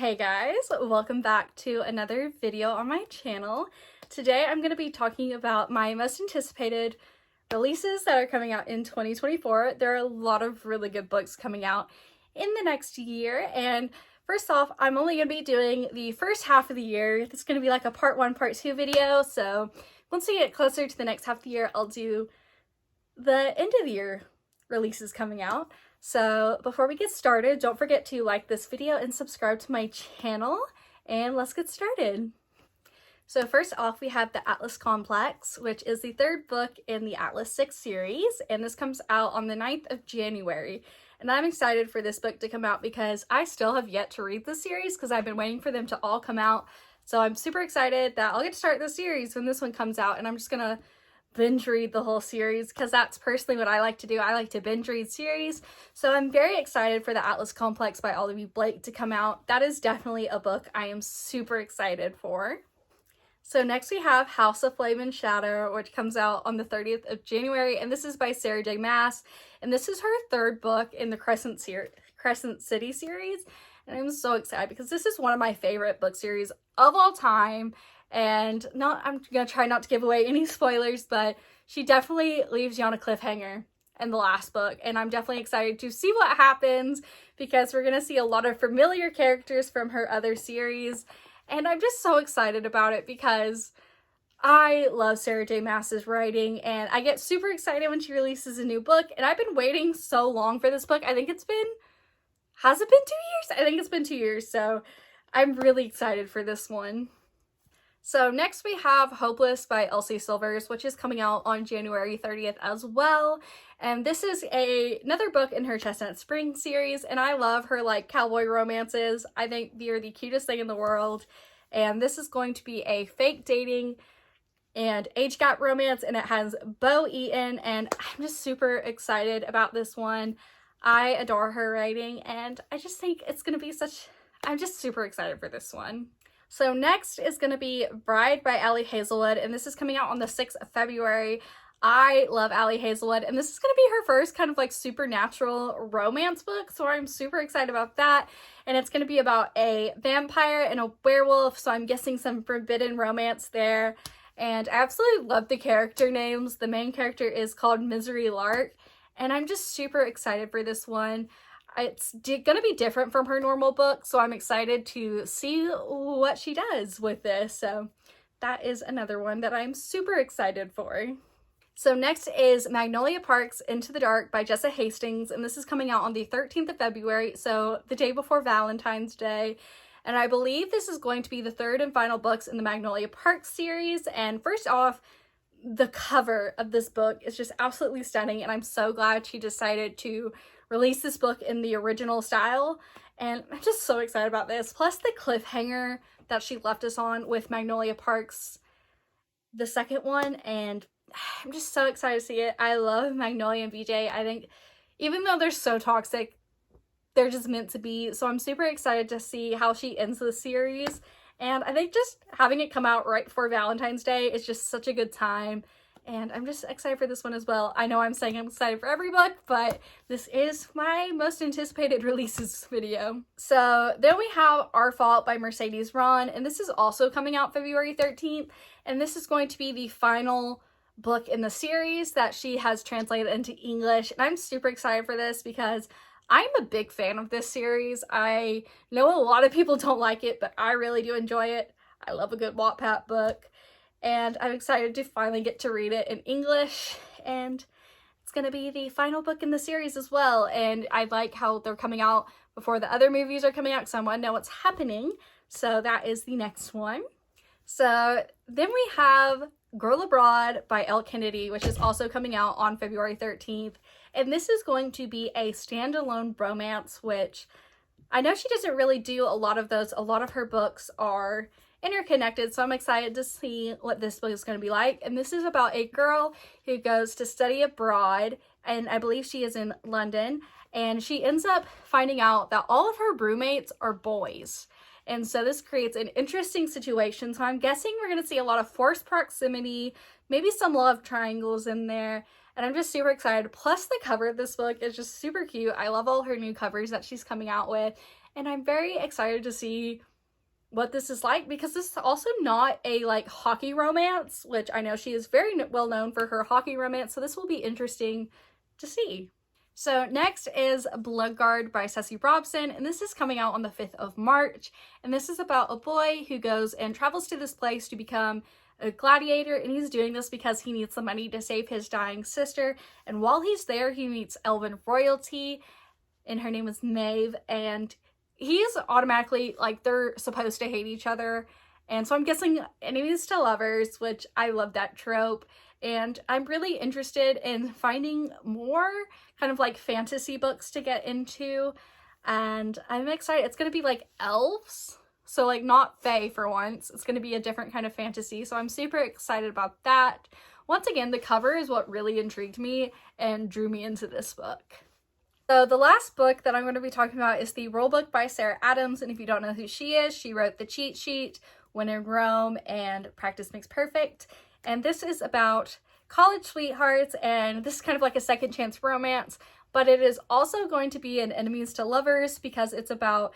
Hey guys, welcome back to another video on my channel. Today I'm going to be talking about my most anticipated releases that are coming out in 2024. There are a lot of really good books coming out in the next year, and first off, I'm only going to be doing the first half of the year. It's going to be like a part 1, part 2 video, so once we get closer to the next half of the year, I'll do the end of the year releases coming out. So before we get started, don't forget to like this video and subscribe to my channel, and let's get started. So first off, we have the Atlas Complex, which is the 3rd book in the Atlas 6 series, and this comes out on the 9th of January. And I'm excited for this book to come out because I still have yet to read the series because I've been waiting for them to all come out. So I'm super excited that I'll get to start the series when this one comes out, and I'm just gonna binge read the whole series because that's personally what I like to do. I like to binge read series. So I'm very excited for the Atlas Complex by Olivia Blake to come out. That is definitely a book I am super excited for. So next we have House of Flame and Shadow, which comes out on the 30th of January, and this is by Sarah J Maas, and this is her 3rd book in the Crescent City series, and I'm so excited because this is one of my favorite book series of all time. And I'm gonna try not to give away any spoilers, but she definitely leaves you on a cliffhanger in the last book, and I'm definitely excited to see what happens because we're gonna see a lot of familiar characters from her other series, and I'm just so excited about it because I love Sarah J Maas's writing, and I get super excited when she releases a new book, and I've been waiting so long for this book. I think has it been 2 years? I think it's been 2 years, so I'm really excited for this one. So next we have Hopeless by Elsie Silvers, which is coming out on January 30th as well. And this is another book in her Chestnut Spring series, and I love her like cowboy romances. I think they're the cutest thing in the world. And this is going to be a fake dating and age gap romance, and it has Bo Eaton, and I'm just super excited about this one. I adore her writing, and I just think it's going to be I'm just super excited for this one. So next is going to be Bride by Ali Hazelwood, and this is coming out on the 6th of February. I love Ali Hazelwood, and this is going to be her first kind of like supernatural romance book, so I'm super excited about that. And it's going to be about a vampire and a werewolf, so I'm guessing some forbidden romance there. And I absolutely love the character names. The main character is called Misery Lark, and I'm just super excited for this one. It's gonna be different from her normal book, so I'm excited to see what she does with this. So that is another one that I'm super excited for. So next is Magnolia Parks Into the Dark by Jessa Hastings, and this is coming out on the 13th of February, so the day before Valentine's Day. And I believe this is going to be the 3rd and final books in the Magnolia Parks series. And first off, the cover of this book is just absolutely stunning, and I'm so glad she decided to release this book in the original style, and I'm just so excited about this. Plus the cliffhanger that she left us on with Magnolia Parks, the 2nd one, and I'm just so excited to see it. I love Magnolia and BJ. I think even though they're so toxic, they're just meant to be, so I'm super excited to see how she ends the series. And I think just having it come out right before Valentine's Day is just such a good time. And I'm just excited for this one as well. I know I'm saying I'm excited for every book, but this is my most anticipated releases video. So then we have Our Fault by Mercedes Ron, and this is also coming out February 13th. And this is going to be the final book in the series that she has translated into English. And I'm super excited for this because I'm a big fan of this series. I know a lot of people don't like it, but I really do enjoy it. I love a good Wattpad book. And I'm excited to finally get to read it in English, and it's going to be the final book in the series as well. And I like how they're coming out before the other movies are coming out, so I want to know what's happening. So that is the next one. So then we have Girl Abroad by Elle Kennedy, which is also coming out on February 13th. And this is going to be a standalone romance, which I know she doesn't really do a lot of those. A lot of her books are interconnected, so I'm excited to see what this book is going to be like. And this is about a girl who goes to study abroad, and I believe she is in London, and she ends up finding out that all of her roommates are boys. And so this creates an interesting situation. So I'm guessing we're going to see a lot of forced proximity, maybe some love triangles in there, and I'm just super excited. Plus the cover of this book is just super cute. I love all her new covers that she's coming out with, and I'm very excited to see what this is like, because this is also not a like hockey romance, which I know she is very well known for her hockey romance, so this will be interesting to see. So next is Bloodguard by Ceci Robson, and this is coming out on the 5th of March, and this is about a boy who goes and travels to this place to become a gladiator, and he's doing this because he needs the money to save his dying sister. And while he's there, he meets elven royalty, and her name is Maeve, and he's automatically, like, they're supposed to hate each other, and so I'm guessing enemies to lovers, which I love that trope. And I'm really interested in finding more kind of like fantasy books to get into, and I'm excited. It's gonna be like elves, so like not fae for once. It's gonna be a different kind of fantasy, so I'm super excited about that. Once again, the cover is what really intrigued me and drew me into this book. So the last book that I'm going to be talking about is The Rulebook by Sarah Adams, and if you don't know who she is, she wrote The Cheat Sheet, When in Rome, and Practice Makes Perfect. And this is about college sweethearts, and this is kind of like a second chance romance, but it is also going to be an enemies to lovers, because it's about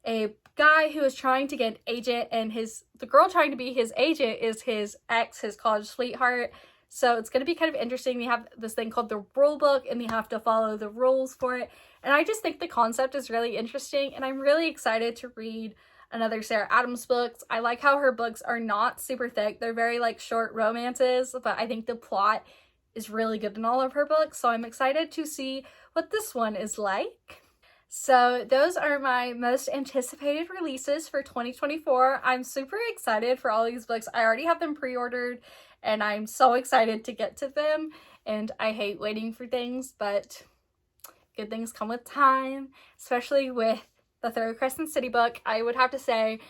a guy who is trying to get an agent, and the girl trying to be his agent is his ex, his college sweetheart. So it's going to be kind of interesting. They have this thing called the rule book, and they have to follow the rules for it. And I just think the concept is really interesting, and I'm really excited to read another Sarah Adams books. I like how her books are not super thick. They're very like short romances, but I think the plot is really good in all of her books. So I'm excited to see what this one is like. So those are my most anticipated releases for 2024. I'm super excited for all these books. I already have them pre-ordered, and I'm so excited to get to them. And I hate waiting for things, but good things come with time, especially with the Third Crescent City book. I would have to say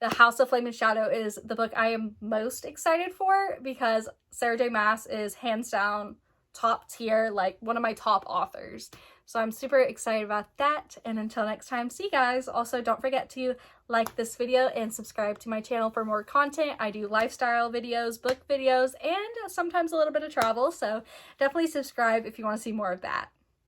The House of Flame and Shadow is the book I am most excited for, because Sarah J. Maas is hands down top tier, like one of my top authors. So I'm super excited about that. And until next time, see you guys. Also, don't forget to like this video and subscribe to my channel for more content. I do lifestyle videos, book videos, and sometimes a little bit of travel. So definitely subscribe if you want to see more of that.